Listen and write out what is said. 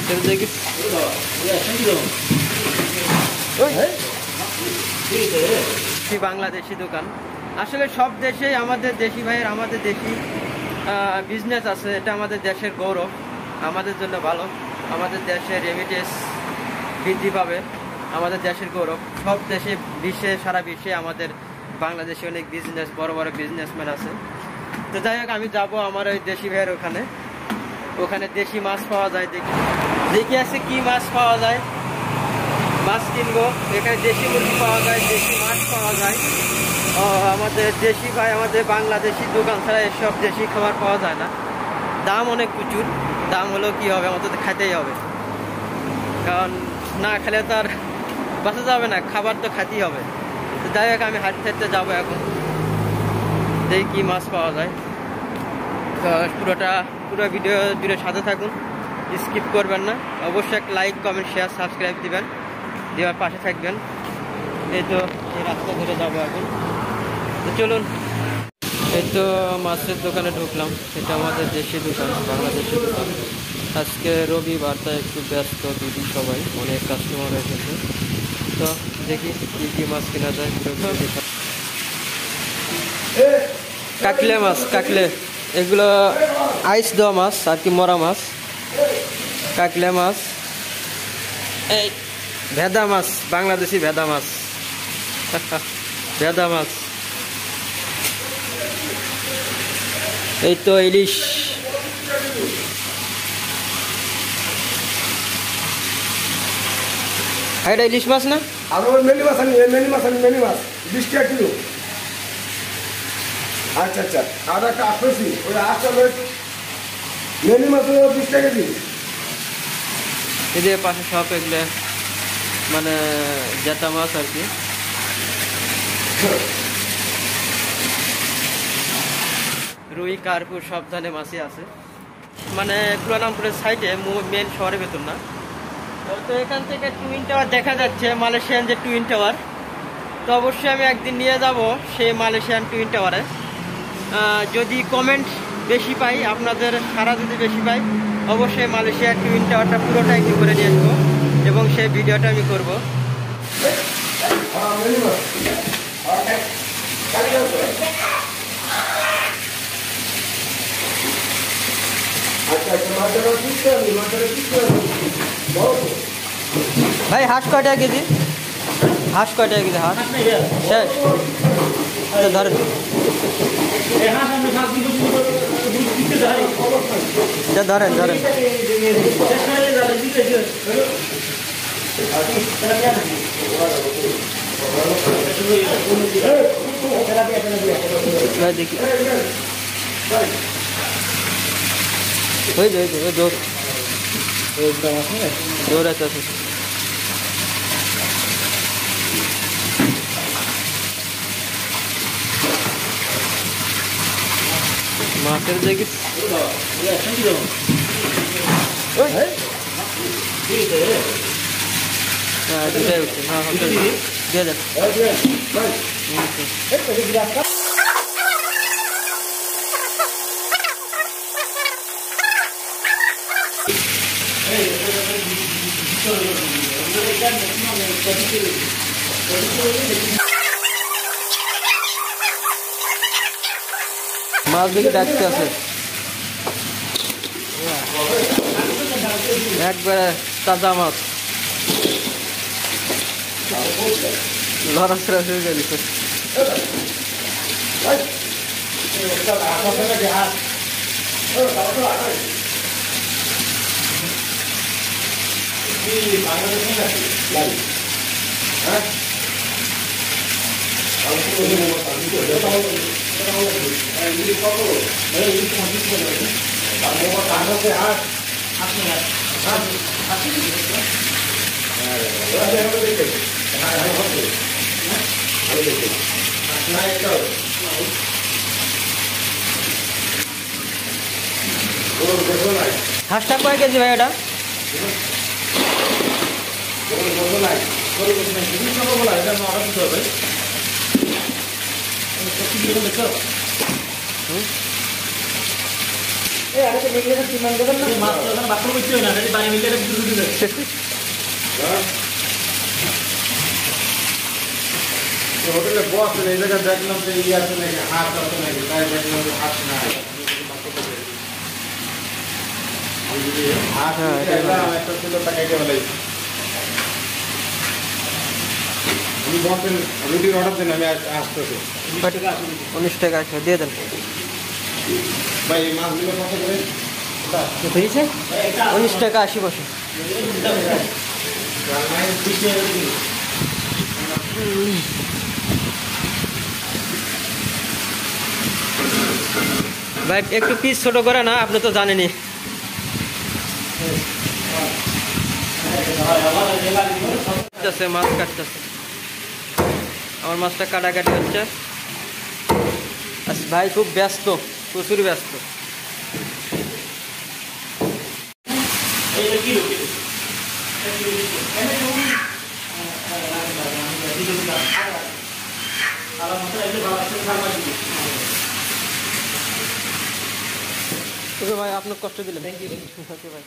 মাছের দেখি বাংলাদেশি দোকান। আসলে সব দেশেই আমাদের দেশি ভাইয়ের আমাদের দেশি বিজনেস আছে, এটা আমাদের দেশের গৌরব, আমাদের জন্য ভালো। আমাদের দেশের রেমিটেন্স বৃদ্ধি পাবে, আমাদের দেশের গৌরব। সব দেশে বিশ্বে সারা বিশ্বে আমাদের বাংলাদেশে অনেক বিজনেস বড় বড় বিজনেসম্যান আছে। তো যাই হোক আমি যাবো আমার ওই দেশি ভাইয়ের ওখানে দেশি মাছ পাওয়া যায়, দেখি আছে কি মাছ পাওয়া যায়, মাছ কিনবো। এখানে দেশি মুরগি পাওয়া যায়, দেশি মাছ পাওয়া যায়। আমাদের দেশি ভাই আমাদের বাংলাদেশি দোকান ছাড়া এসব দেশি খাবার পাওয়া যায় না। দাম অনেক প্রচুর, দাম হলেও কি হবে, আমাদের খেতেই হবে, কারণ না খেলে তো আর বাঁচা যাবে না, খাবার তো খেতেই হবে। তো যাই হোক আমি হাঁটতে যাবো এখন, দেখি কি মাছ পাওয়া যায়। পুরো ভিডিও সাথে থাকুন, স্কিপ করবেন না। অবশ্যই একটা লাইক কমেন্ট শেয়ার সাবস্ক্রাইব দিবেন, দেওয়ার পাশে থাকবেন। এই তো এই রাস্তা ধরে যাবো এখন, তো চলুন। এই তো মাছের দোকানে ঢুকলাম, এটা আমাদের দেশি দোকান, বাংলাদেশি দোকান। আজকে রবিবার, তাই একটু ব্যস্ত দিদি, সবাই অনেক কাস্টমার এসেছে। তো দেখি কি কি মাছ কেনা যায়। কাকলে মাছ, কাকলে, এগুলো আইস দেওয়া মাছ আর কি, মরা মাছ। কাকলে মাছ, এই ভেদা মাছ, বাংলাদেশি ভেদা মাছ ভেদা মাছ। এই তো ইলিশ, এটা ইলিশ মাছ না? আর মেনি মাছ আনি, মেনি মাছ 20 টাকা কিলো। আচ্ছা আচ্ছা, আর একটা আসছি ওই আসলে মেনি মাছ 20 টাকা কেজি। এদের পাশে সব এগুলো মানে জেতা মাছ আর কি। রুই, কার্পুর সব ধরনের মাছই আছে, মানে কুয়ালালামপুরের সাইডে, মেন শহরের ভেতর না। তো এখান থেকে টুইন টাওয়ার দেখা যাচ্ছে, মালয়েশিয়ান যে টুইন টাওয়ার। তো অবশ্যই আমি একদিন নিয়ে যাব সেই মালয়েশিয়ান টুইন টাওয়ারে। যদি কমেন্ট বেশি পাই, আপনাদের সারা যদি বেশি পাই, অবশ্যই মালয়েশিয়ার টুইন টাওয়ারটা পুরোটা একটু করে নিয়ে আসবো এবং সেই ভিডিওটা আমি করব। ভাই হাঁস কয় টাকা কেজি? হাঁস কয় টাকা কেজি? হাঁস শেষ, ধরেন ধরেন ধরেন। দেখি দৌড়াতে আছে। মাছের দেখি দুটাই উঠছে। হ্যাঁ দিয়ে দেন। মাছ দেখি ডাকতে আছে একবারে তাজা মাছ, লড়াছড়া শুরু করে দিচ্ছে। হাঁসটা কয় কেজি ভাই? এটা হোটেলে বস এই জায়গায় দেখলাম যে ইয়ে আছে নাকি হাত আছে নাকি তাই দেখলাম যে হাত নাই হাত একটা ছিল টাকা বলে আমি বলতেন রুটির অর্ডার দেন আমি আসতেছি 19 টাকা আছে দিয়ে দেন ভাই এই মাছগুলো কত করে হয়েছে 19 টাকা 80 পয়সা ভাই একটু পিস ছোট করে না আপনি তো জানেনই মাছ কাটতেছে আমার মাছটা কাটাকাটি হচ্ছে ভাই খুব ব্যস্ত প্রচুর ব্যস্ত ওকে ভাই আপনার কষ্ট দিলেন থ্যাংক ইউ ওকে ভাই